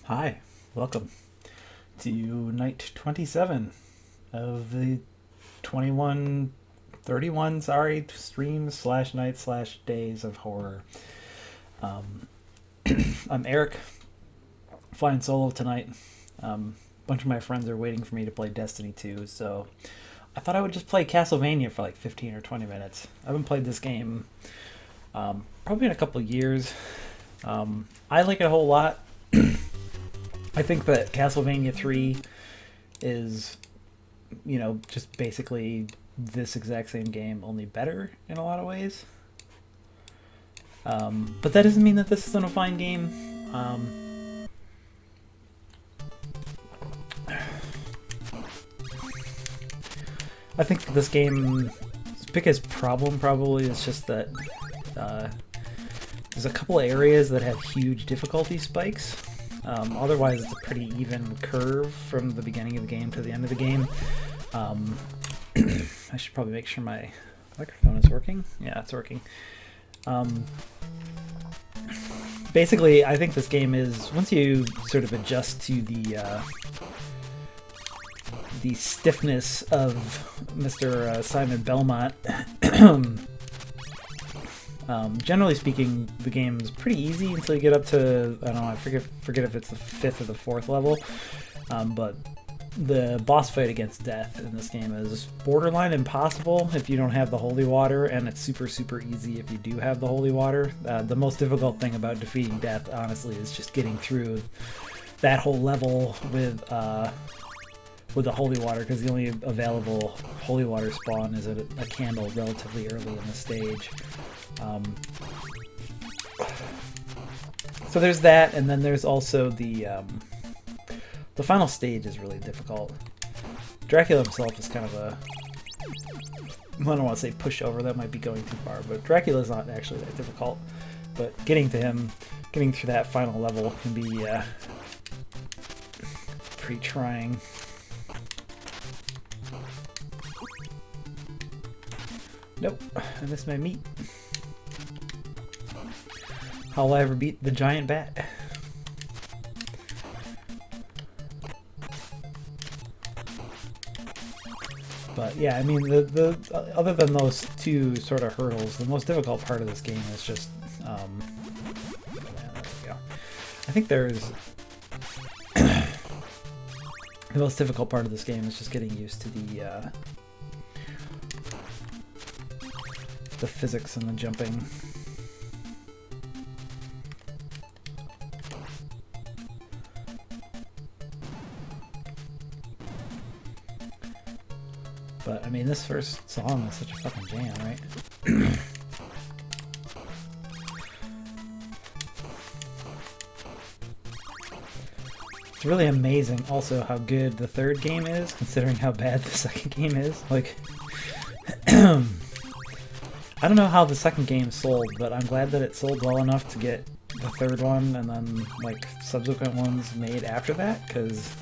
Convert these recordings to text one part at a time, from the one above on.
Hi, welcome to night 27 of the 21, 31, sorry, streams slash night slash days of horror. Um, I'm Eric, flying solo tonight. A bunch of my friends are waiting for me to play Destiny 2, so I thought I would just play Castlevania for like 15 or 20 minutes. I haven't played this game probably in a couple of years. I like it a whole lot. I think that Castlevania 3 is, just basically this exact same game, only better in a lot of ways. But that doesn't mean that this isn't a fine game. I think this game's biggest problem probably is just that there's a couple areas that have huge difficulty spikes. Otherwise, it's a pretty even curve from the beginning of the game to the end of the game. I should probably make sure my microphone is working. Yeah, it's working. Basically, I think this game is, once you sort of adjust to the stiffness of Mr. Simon Belmont, generally speaking, the game's pretty easy until you get up to, I don't know, I forget if it's the 5th or the 4th level, but the boss fight against death in this game is borderline impossible if you don't have the holy water, and it's super, super easy if you do have the holy water. The most difficult thing about defeating death, honestly, is just getting through that whole level with the holy water, because the only available holy water spawn is a candle relatively early in the stage. So there's that, and then there's also the final stage is really difficult. Dracula himself is kind of a, I don't want to say pushover, that might be going too far, but Dracula's not actually that difficult. But getting to him, getting through that final level can be pretty trying. Nope, I missed my meat. How will I ever beat the giant bat? But yeah, I mean, the other than those two sort of hurdles, the most difficult part of this game is just, there we go. I think there's the most difficult part of this game is just getting used to the physics and the jumping. But I mean, this first song is such a fucking jam, right? It's really amazing also how good the third game is, considering how bad the second game is. Like, I don't know how the second game sold, but I'm glad that it sold well enough to get the third one and then like subsequent ones made after that, because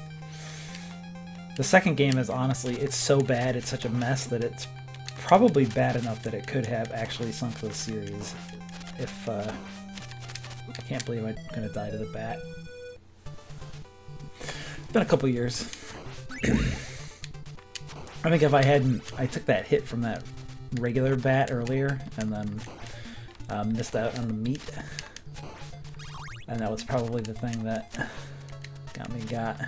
the second game is honestly, it's so bad, it's such a mess that it's probably bad enough that it could have actually sunk the series. If I can't believe I'm gonna die to the bat. It's been a couple years. I think if I took that hit from that regular bat earlier and then missed out on the meat, and that was probably the thing that got me got.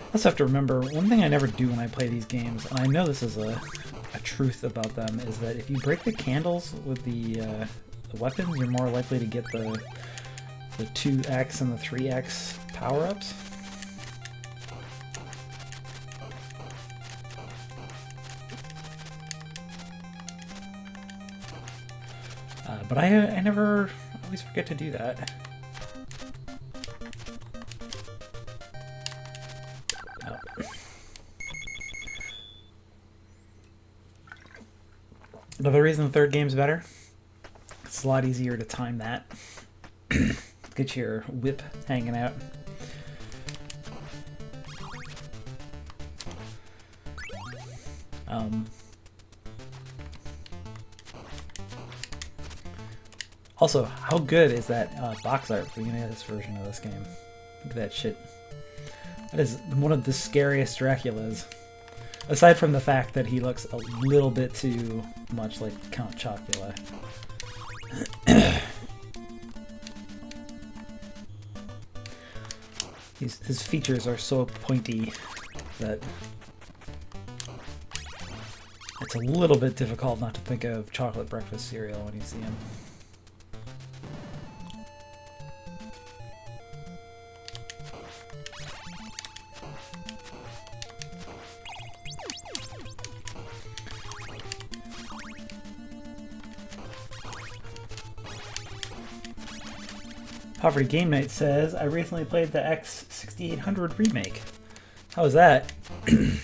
I also have to remember, one thing I never do when I play these games, and I know this is a truth about them, is that if you break the candles with the weapons, you're more likely to get the 2x and the 3x power-ups. But I never, I always forget to do that. Another reason the third game's better, it's a lot easier to time that. Get your whip hanging out. Also, how good is that box art for this version of this game? Look at that shit. That is one of the scariest Draculas. Aside from the fact that he looks a little bit too much like Count Chocula. His features are so pointy that it's a little bit difficult not to think of chocolate breakfast cereal when you see him. Poverty Game Night says, I recently played the X6800 remake. How was that? I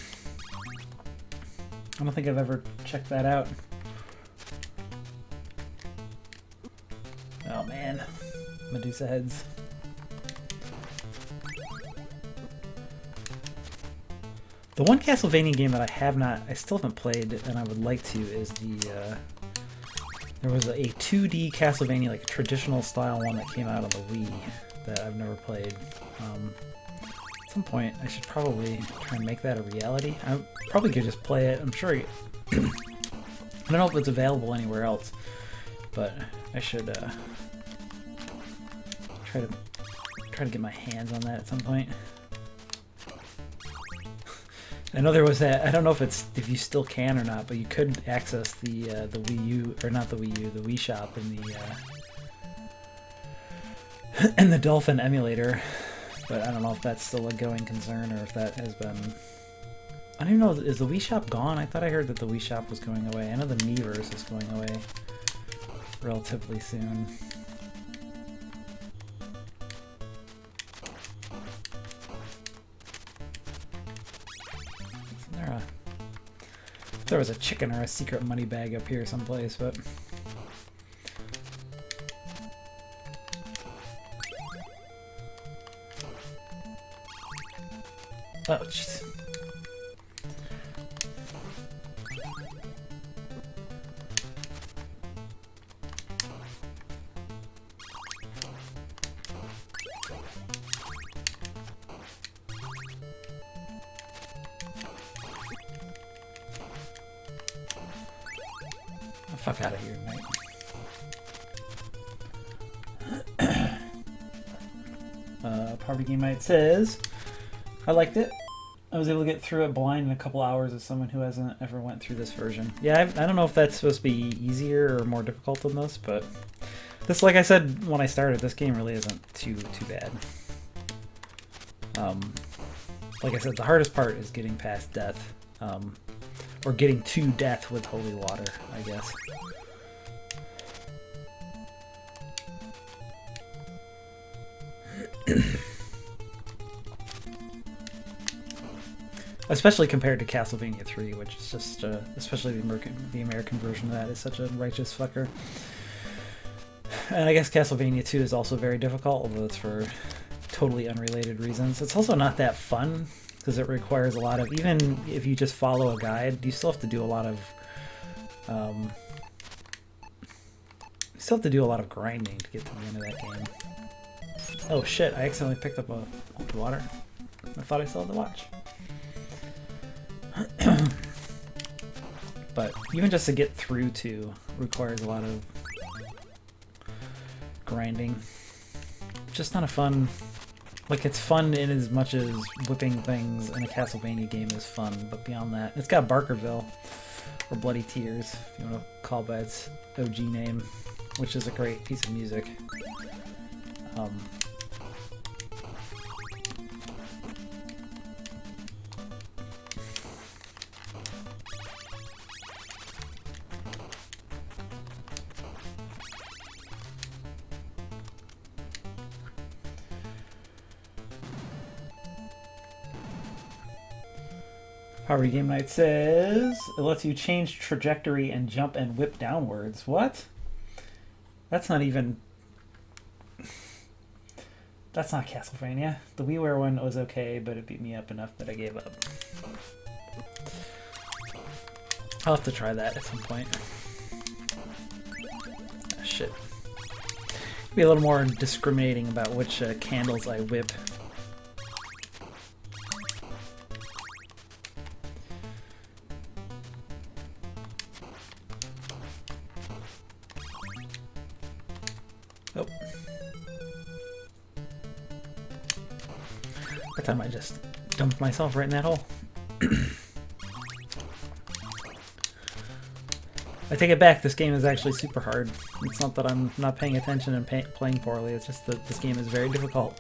don't think I've ever checked that out. Oh man, Medusa heads. The one Castlevania game that I still haven't played and I would like to is the, there was a 2D Castlevania, like a traditional style one that came out on the Wii that I've never played. At some point, I should probably try and make that a reality. I probably could just play it. I'm sure. I don't know if it's available anywhere else, but I should try to get my hands on that at some point. I know there was that. I don't know if you still can or not, but you could access the Wii U, or not the Wii U, the Wii Shop in the Dolphin emulator. But I don't know if that's still a going concern or if that has been. I don't even know. Is the Wii Shop gone? I thought I heard that the Wii Shop was going away. I know the Miiverse is going away relatively soon. There was a chicken or a secret money bag up here someplace, but oh jeez. Fuck out of here, mate. Poverty Game Night says, I liked it. I was able to get through it blind in a couple hours as someone who hasn't ever went through this version. Yeah, I don't know if that's supposed to be easier or more difficult than this, but this, like I said when I started, this game really isn't too bad. Like I said, the hardest part is getting past death. Or getting to death with holy water, I guess. Especially compared to Castlevania 3, which is just, especially the American version of that is such a righteous fucker. And I guess Castlevania 2 is also very difficult, although it's for totally unrelated reasons. It's also not that fun, because it requires a lot of, even if you just follow a guide, you still have to do a lot of, grinding to get to the end of that game. Oh shit, I accidentally picked up a water. I thought I still had the watch. But even just to get through 2 requires a lot of grinding. Just not a fun... Like, it's fun in as much as whipping things in a Castlevania game is fun, but beyond that, it's got Barkerville, or Bloody Tears, if you want to call by its OG name, which is a great piece of music. Poverty Game Night says, it lets you change trajectory and jump and whip downwards. What? That's not even... That's not Castlevania. The WiiWare one was okay, but it beat me up enough that I gave up. I'll have to try that at some point. Ah, shit. Be a little more discriminating about which candles I whip. Oh. That time I just dumped myself right in that hole. I take it back, this game is actually super hard. It's not that I'm not paying attention and playing poorly, it's just that this game is very difficult.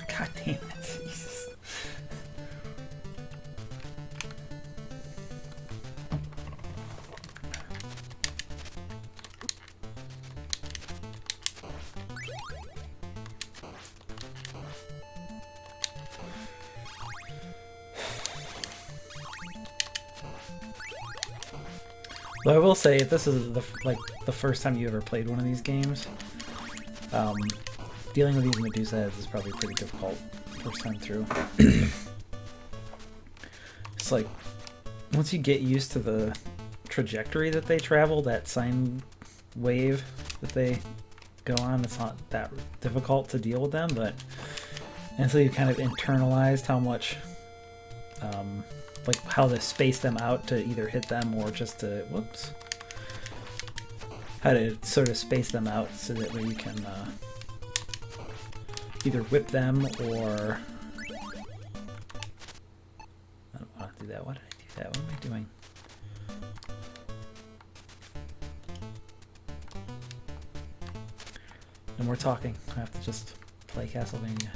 God damn it, Jesus. Though I will say, if this is the first time you ever played one of these games, dealing with these Medusa heads is probably pretty difficult first time through. It's like, once you get used to the trajectory that they travel, that sine wave that they go on, it's not that difficult to deal with them, but until you kind of internalized how much like how to space them out to either hit them or just to, whoops, how to sort of space them out so that way you can either whip them or, I don't want to do that. Why did I do that? What am I doing? No more talking. I have to just play Castlevania.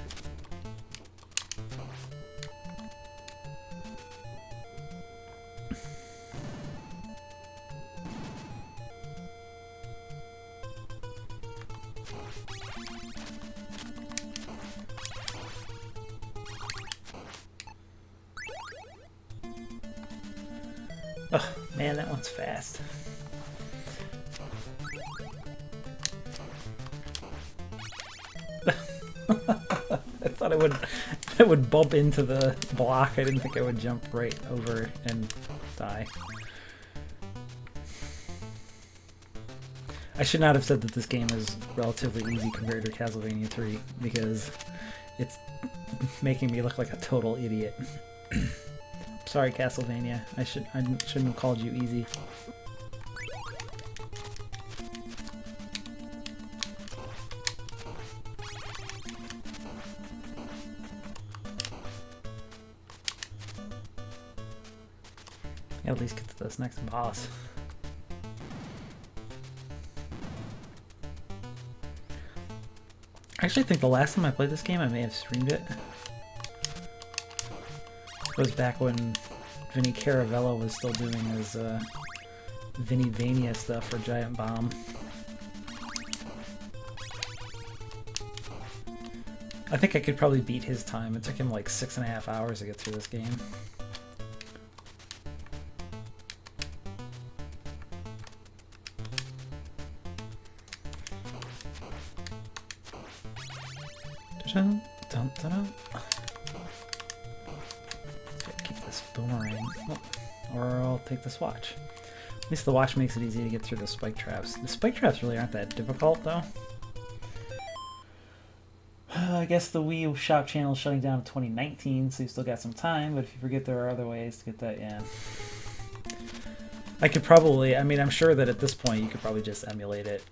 Oh, man, that one's fast. I thought I would bump into the block. I didn't think I would jump right over and die. I should not have said that this game is relatively easy compared to Castlevania 3 because it's making me look like a total idiot. Sorry, Castlevania. I shouldn't have called you easy. At least get to this next boss. I actually think the last time I played this game, I may have streamed it. It was back when Vinny Caravello was still doing his Vinny-Vania stuff for Giant Bomb. I think I could probably beat his time. It took him like 6.5 hours to get through this game. Dun, dun, dun, dun. Keep this boomerang. Oh, or I'll take this watch. At least the watch makes it easy to get through the spike traps. The spike traps really aren't that difficult, though. I guess the Wii Shop channel is shutting down in 2019, so you still got some time, but if you forget there are other ways to get that, yeah. I could probably, I mean, I'm sure that at this point you could probably just emulate it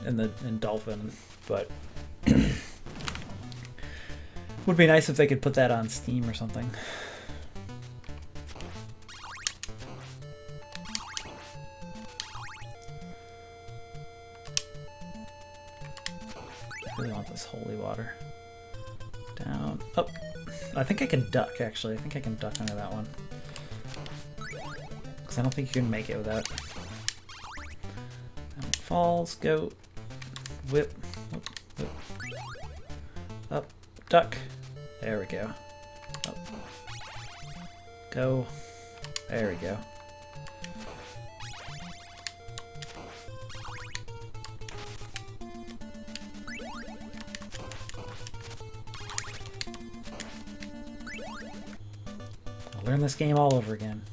in Dolphin, but would be nice if they could put that on Steam or something. I really want this holy water. Down, up. I think I can duck, actually. I think I can duck under that one. Because I don't think you can make it without. Down it falls, go. Whip, whip, whip. Up, duck. There we go. Up. Go. There we go. Learn this game all over again.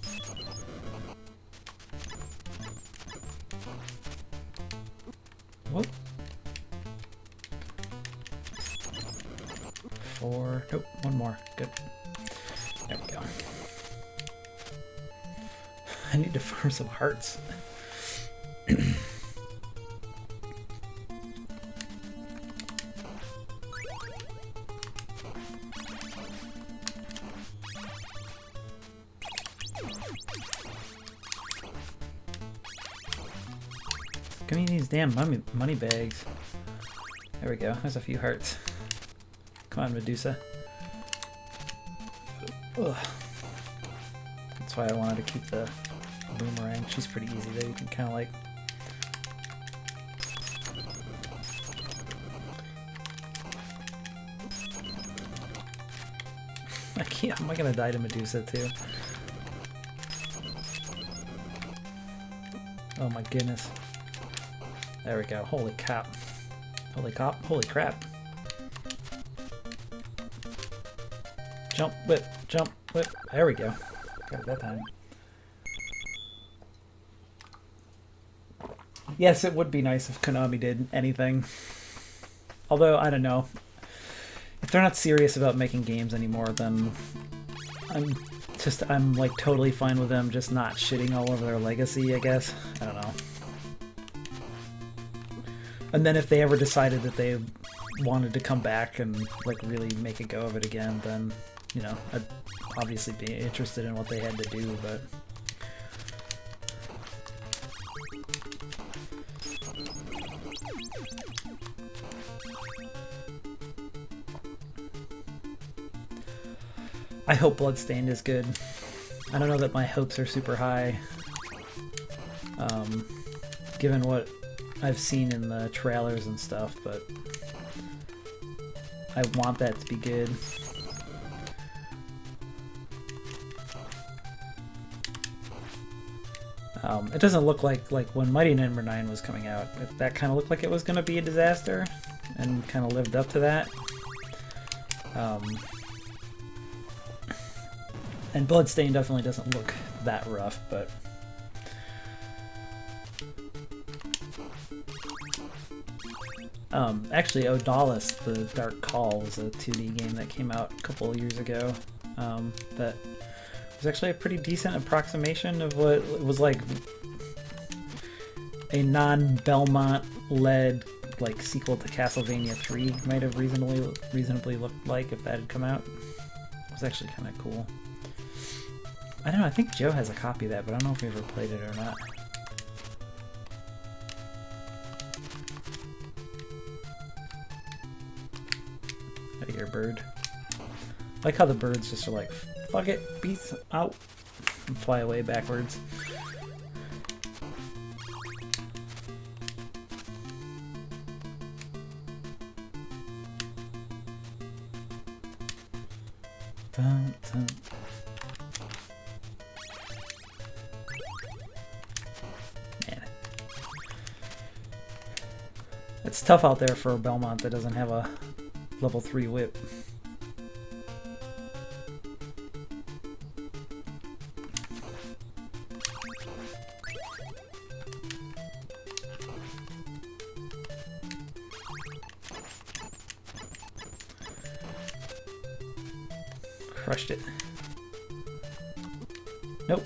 Whoop. 4. Nope, one more. Good. There we go. I need to farm some hearts. Give me these damn money bags. There we go. There's a few hearts. Come on, Medusa. Ugh. That's why I wanted to keep the boomerang. She's pretty easy though. You can kind of like... I can't. Am I gonna die to Medusa too? Oh my goodness. There we go. Holy crap. Holy cop. Holy crap. Jump, whip, jump, whip. There we go. Got it that time. Yes, it would be nice if Konami did anything. Although, I don't know. If they're not serious about making games anymore, then I'm like totally fine with them just not shitting all over their legacy, I guess. I don't know. And then if they ever decided that they wanted to come back and like really make a go of it again, then, you know, I'd obviously be interested in what they had to do, but... I hope Bloodstained is good. I don't know that my hopes are super high, given what I've seen in the trailers and stuff, but I want that to be good. It doesn't look like when Mighty Number 9 was coming out, that kind of looked like it was going to be a disaster, and kind of lived up to that. And Bloodstained definitely doesn't look that rough, but... Actually, Odalis, the Dark Call, was a 2D game that came out a couple of years ago. That was actually a pretty decent approximation of what it was like a non-Belmont-led like sequel to Castlevania 3 might have reasonably looked like if that had come out. It was actually kind of cool. I don't know, I think Joe has a copy of that, but I don't know if he ever played it or not. Out of here, bird. I like how the birds just are like, fuck it, peace out, and fly away backwards. Dun, dun. Man. It's tough out there for a Belmont that doesn't have a level 3 whip. Crushed it. Nope.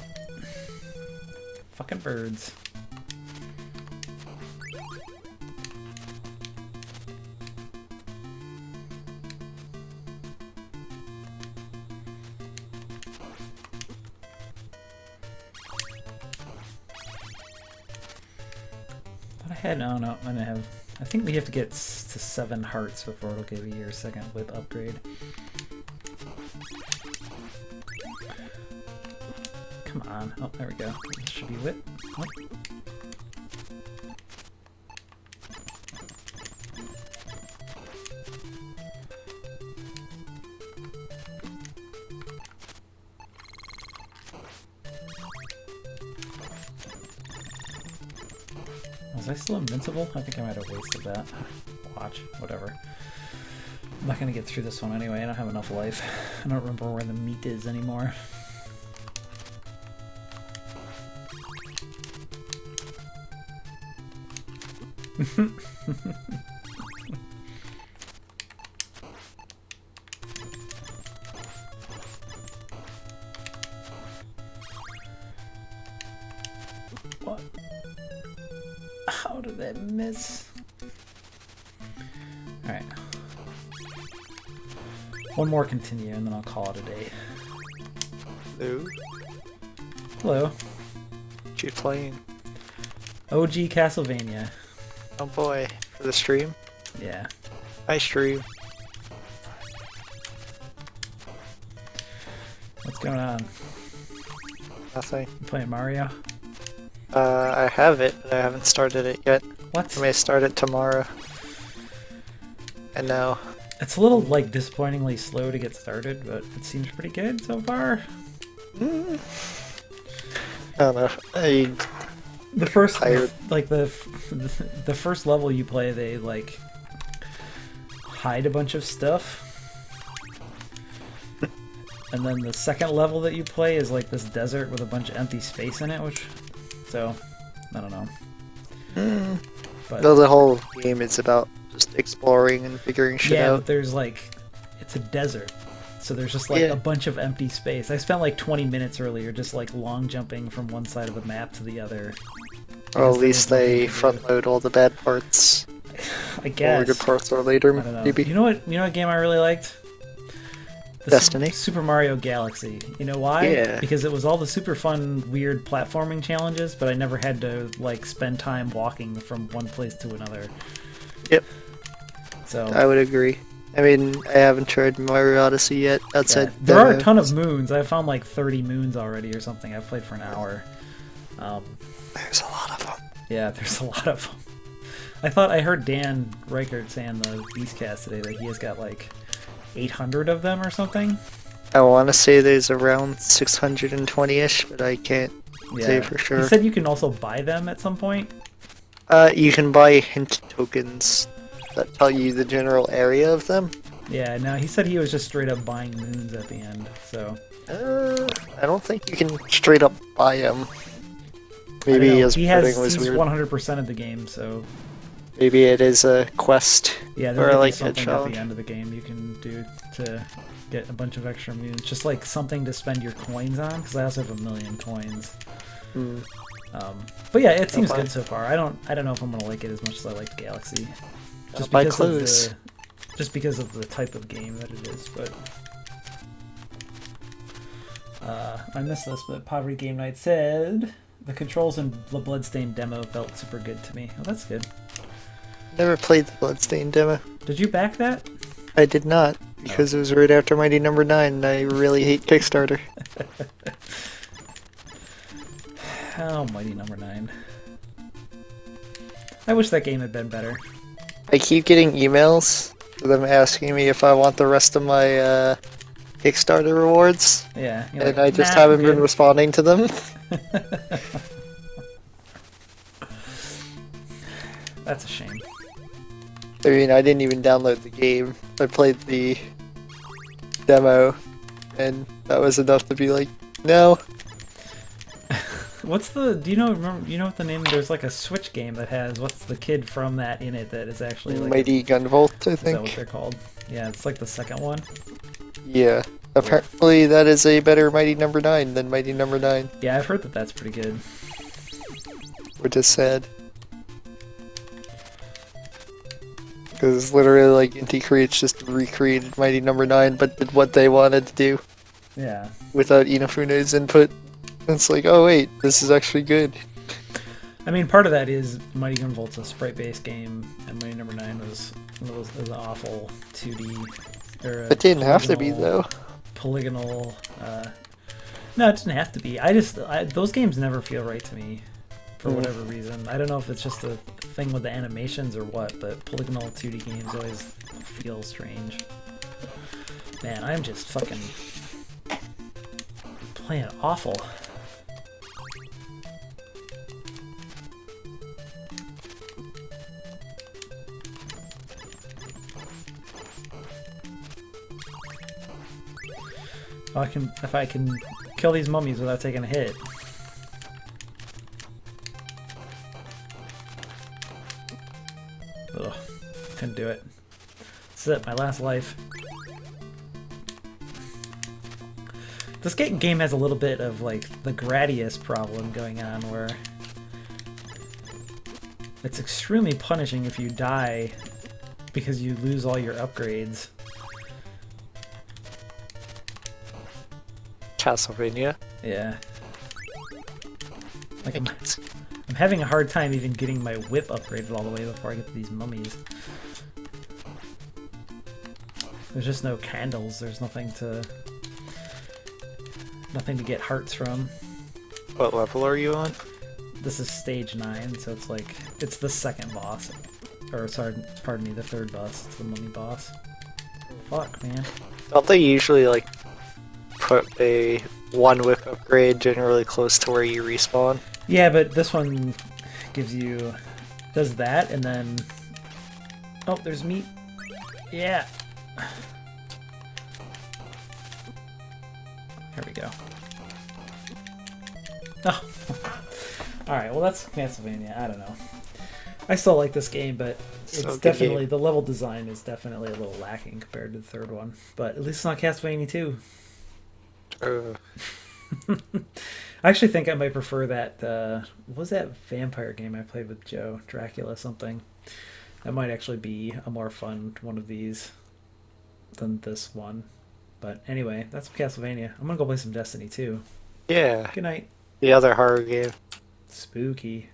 Fucking birds. No, I'm gonna have... I think we have to get to 7 hearts before it'll give you your second whip upgrade. Come on. Oh, there we go. This should be whip. Oh. Was I still invincible? I think I might have wasted that. Watch. Whatever. I'm not gonna get through this one anyway. I don't have enough life. I don't remember where the meat is anymore. What? How did that miss? Alright. One more continue and then I'll call it a day. Hello. Hello. What you playing? OG Castlevania. Oh boy, for the stream? Yeah. I stream. What's going on? Nothing. You playing Mario? I have it, but I haven't started it yet. What? I may start it tomorrow. And now. It's a little, like, disappointingly slow to get started, but it seems pretty good so far. I don't know. The first, Tired. like, the first level you play, they, like, hide a bunch of stuff. And then the second level that you play is, like, this desert with a bunch of empty space in it, which... So, I don't know. But, No, the whole game is about just exploring and figuring shit yeah, out. but there's, like... It's a desert. So there's just, like, a bunch of empty space. I spent, like, 20 minutes earlier just, like, long jumping from one side of the map to the other. Or at least they front load all the bad parts. I guess. All the good parts are later, I don't know. maybe. You know what game I really liked? Destiny? Super Mario Galaxy. You know why? Yeah. Because it was all the super fun, weird platforming challenges, but I never had to, like, spend time walking from one place to another. Yep. So I would agree. I mean, I haven't tried Mario Odyssey yet. Outside there are a ton of moons. I found like 30 moons already or something. I've played for an hour. There's a lot of them. Yeah, there's a lot of them. I heard Dan Reichert say on the Beastcast today that he has got like 800 of them or something. I want to say there's around 620-ish, but I can't say for sure. He said you can also buy them at some point. You can buy hint tokens that tell you the general area of them. Yeah, no, he said he was just straight up buying moons at the end, so... I don't think you can straight up buy them. Maybe his wording was he's weird. 100% of the game, so... Maybe it is a quest. Yeah, or there's like something a at challenge. the end of the game you can do to get a bunch of extra moons. Just like something to spend your coins on, because I also have 1 million coins. But yeah, it seems good so far. I don't know if I'm gonna like it as much as I liked Galaxy. Just because of the type of game that it is, but I missed this, but Poverty Game Night said the controls in the Bloodstained demo felt super good to me. Oh, that's good. Never played the Bloodstained demo. Did you back that? I did not, because it was right after Mighty Number 9, and I really hate Kickstarter. Oh, Mighty Number 9. I wish that game had been better. I keep getting emails for them asking me if I want the rest of my Kickstarter rewards. Yeah. And I just haven't been responding to them. That's a shame. I mean, I didn't even download the game. I played the demo, and that was enough to be like, no. What's the? Do you know? Remember? You know what the name? There's like a Switch game that has what's the kid from that in it that is actually like Mighty Gunvolt, I Is that think. what they're called? Yeah, it's like the second one. Yeah. Apparently, that is a better Mighty Number 9 than Mighty Number 9. Yeah, I've heard that that's pretty good. Which is sad. Because literally, like, Inti Creates just recreated Mighty Number 9, but did what they wanted to do Yeah. without Inafune's input. It's like, oh wait, this is actually good. I mean, part of that is Mighty Gunvolt's a sprite-based game, and Mighty Number 9 was an awful 2D. Or It didn't have to be, though. Polygonal. No, it didn't have to be. Those games never feel right to me, for whatever reason. I don't know if it's just a thing with the animations or what, but polygonal 2D games always feel strange. Man, I'm just fucking playing awful. If I can kill these mummies without taking a hit. Ugh, couldn't do it. This is it, my last life. This game has a little bit of like the Gradius problem going on, where it's extremely punishing if you die because you lose all your upgrades. Castlevania. Yeah. Like I'm having a hard time even getting my whip upgraded all the way before I get to these mummies. There's just no candles. There's nothing to get hearts from. What level are you on? This is stage 9, so it's like it's the second boss, or sorry, pardon me, the third boss. It's the mummy boss. Fuck, man. Don't they usually like put a one whip upgrade generally close to where you respawn? Yeah, but this one does that, and then oh, there's meat. Yeah. Here we go. Oh. Alright, well that's Castlevania. I don't know. I still like this game, but it's definitely, the level design is definitely a little lacking compared to the third one. But at least it's not Castlevania 2. I actually think I might prefer that, what was that vampire game I played with Joe? Dracula something. That might actually be a more fun one of these than this one. But anyway, that's Castlevania. I'm gonna go play some Destiny 2. Yeah. Good night. The other horror game. Spooky.